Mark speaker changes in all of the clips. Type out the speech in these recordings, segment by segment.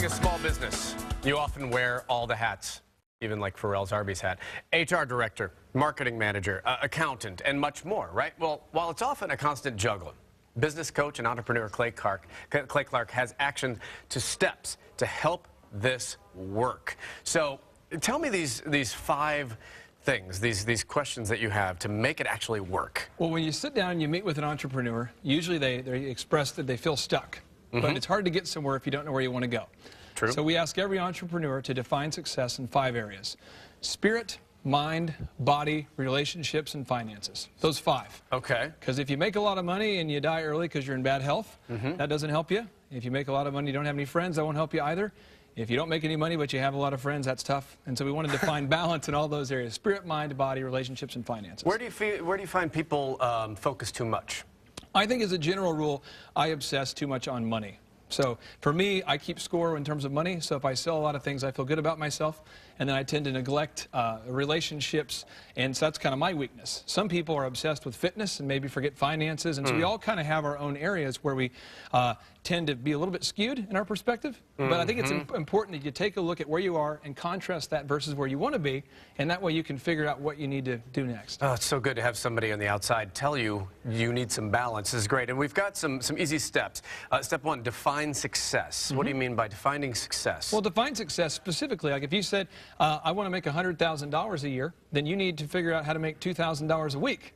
Speaker 1: Running a small business, you often wear all the hats, even like Pharrell's Arby's hat. HR director, marketing manager, accountant, and much more, right? Well, while it's often a constant juggling, business coach and entrepreneur Clay Clark has action to steps to help this work. So tell me these 5 things, these questions that you have to make it actually work.
Speaker 2: Well, when you sit down and you meet with an entrepreneur, usually they express that they feel stuck. But it's hard to get somewhere if you don't know where you want to go.
Speaker 1: True.
Speaker 2: So we ask every entrepreneur to define success in 5 areas: spirit, mind, body, relationships, and finances. Those 5.
Speaker 1: Okay.
Speaker 2: Because if you make a lot of money and you die early because you're in bad health, that doesn't help you. If you make a lot of money and you don't have any friends, that won't help you either. If you don't make any money but you have a lot of friends, that's tough. And so we want to define balance in all those areas: spirit, mind, body, relationships, and finances.
Speaker 1: Where do you find people focus too much?
Speaker 2: I think as a general rule, I obsess too much on money. So for me, I keep score in terms of money. So if I sell a lot of things, I feel good about myself. And then I tend to neglect relationships. And so that's kind of my weakness. Some people are obsessed with fitness and maybe forget finances. And so we all kind of have our own areas where we tend to be a little bit skewed in our perspective. But I think it's important that you take a look at where you are and contrast that versus where you want to be. And that way you can figure out what you need to do next.
Speaker 1: Oh, it's so good to have somebody on the outside tell you you need some balance. This is great. And we've got some easy steps. Step 1, define success. What do you mean by defining success?
Speaker 2: Well, define success specifically. Like if you said, I want to make $100,000 a year, then you need to figure out how to make $2,000 a week.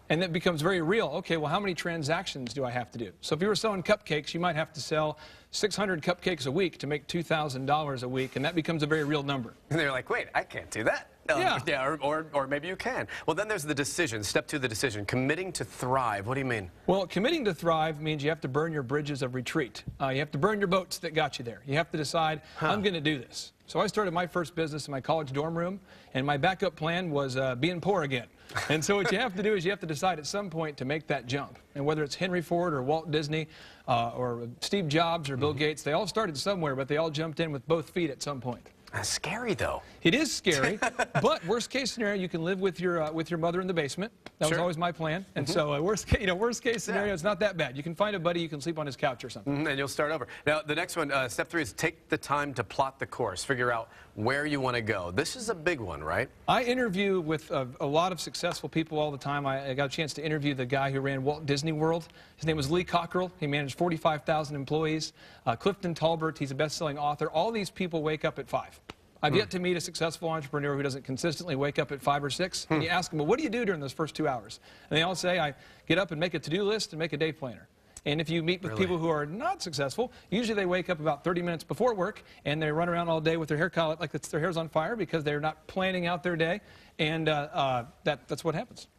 Speaker 2: And that becomes very real. Okay, well, how many transactions do I have to do? So if you were selling cupcakes, you might have to sell 600 cupcakes a week to make $2,000 a week, and that becomes a very real number.
Speaker 1: And they're like, wait, I can't do that.
Speaker 2: Yeah.
Speaker 1: Or maybe you can. Well, then there's the decision. Step 2, the decision. Committing to thrive. What do you mean?
Speaker 2: Well, committing to thrive means you have to burn your bridges of retreat. You have to burn your boats that got you there. You have to decide, I'm going to do this. So I started my first business in my college dorm room, and my backup plan was being poor again. And so what you have to do is you have to decide at some point to make that jump. And whether it's Henry Ford or Walt Disney or Steve Jobs or Bill Gates, they all started somewhere, but they all jumped in with both feet at some point.
Speaker 1: That's scary, though.
Speaker 2: It is scary, but worst case scenario, you can live with your mother in the basement. That was always my plan. And so worst case scenario, it's not that bad. You can find a buddy, you can sleep on his couch or something.
Speaker 1: And you'll start over. Now, the next one, step 3 is take the time to plot the course. Figure out where you want to go. This is a big one, right?
Speaker 2: I interview with a lot of successful people all the time. I got a chance to interview the guy who ran Walt Disney World. His name was Lee Cockrell. He managed 45,000 employees. Clifton Talbert, he's a best-selling author. All these people wake up at 5. I've yet to meet a successful entrepreneur who doesn't consistently wake up at 5 or 6. And you ask them, well, what do you do during those first 2 hours? And they all say, I get up and make a to-do list and make a day planner. And if you meet with people who are not successful, usually they wake up about 30 minutes before work and they run around all day with their hair collar like their hair's on fire because they're not planning out their day. And that's what happens.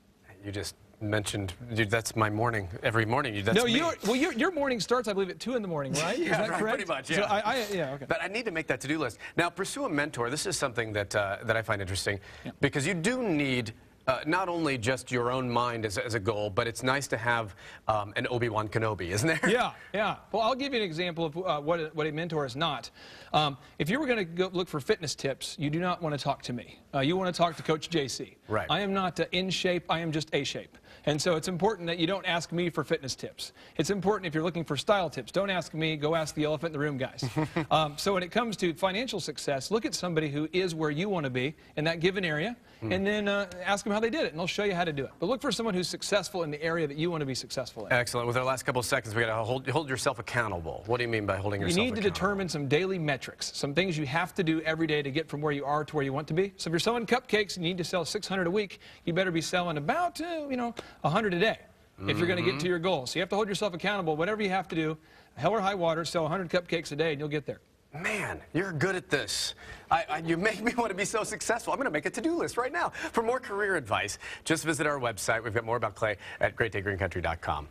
Speaker 1: You just mentioned, that's my morning, every morning. That's
Speaker 2: no,
Speaker 1: me.
Speaker 2: your morning starts, I believe, at 2 in the morning, right?
Speaker 1: Yeah,
Speaker 2: is that
Speaker 1: right,
Speaker 2: correct?
Speaker 1: pretty much, yeah.
Speaker 2: So yeah, okay.
Speaker 1: But I need to make that to-do list. Now, pursue a mentor. This is something that I find interesting because you do need not only just your own mind as a goal, but it's nice to have an Obi-Wan Kenobi, isn't there?
Speaker 2: Yeah, yeah. Well, I'll give you an example of what a mentor is not. If you were going to go look for fitness tips, you do not want to talk to me. You want to talk to Coach JC.
Speaker 1: Right.
Speaker 2: I am not in shape. I am just A shape. And so it's important that you don't ask me for fitness tips. It's important if you're looking for style tips. Don't ask me. Go ask the elephant in the room guys. So when it comes to financial success, look at somebody who is where you want to be in that given area, and then ask them how they did it, and they'll show you how to do it. But look for someone who's successful in the area that you want to be successful in.
Speaker 1: Excellent. With our last couple of seconds, we got to hold yourself accountable. What do you mean by holding yourself accountable?
Speaker 2: You need to determine some daily metrics, some things you have to do every day to get from where you are to where you want to be. So if you're selling cupcakes and you need to sell 600 a week, you better be selling about 100 a day if you're going to get to your goal. So you have to hold yourself accountable. Whatever you have to do, hell or high water, sell 100 cupcakes a day and you'll get there.
Speaker 1: Man, you're good at this. You make me want to be so successful. I'm going to make a to-do list right now. For more career advice, just visit our website. We've got more about Clay at greatdaygreencountry.com.